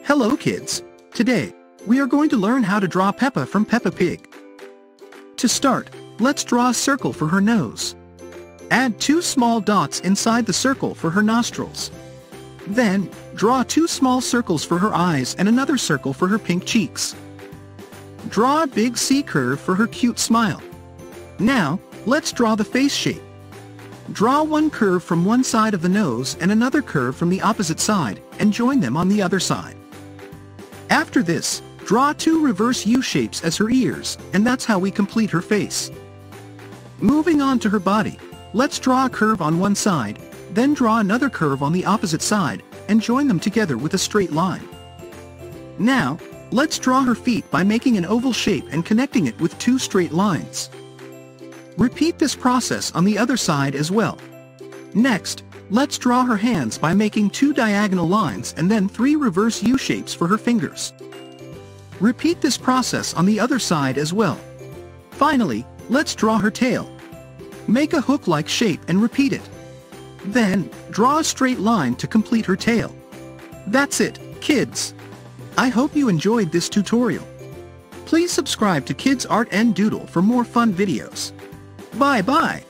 Hello kids! Today, we are going to learn how to draw Peppa from Peppa Pig. To start, let's draw a circle for her nose. Add 2 small dots inside the circle for her nostrils. Then, draw 2 small circles for her eyes and another circle for her pink cheeks. Draw a big C curve for her cute smile. Now, let's draw the face shape. Draw one curve from one side of the nose and another curve from the opposite side, and join them on the other side. After this, draw 2 reverse U shapes as her ears, and that's how we complete her face. Moving on to her body, let's draw a curve on one side, then draw another curve on the opposite side, and join them together with a straight line. Now, let's draw her feet by making an oval shape and connecting it with 2 straight lines. Repeat this process on the other side as well. Next, let's draw her hands by making 2 diagonal lines and then 3 reverse U shapes for her fingers. Repeat this process on the other side as well. Finally, let's draw her tail. Make a hook-like shape and repeat it. Then, draw a straight line to complete her tail. That's it, kids! I hope you enjoyed this tutorial. Please subscribe to Kids Art and Doodle for more fun videos. Bye-bye!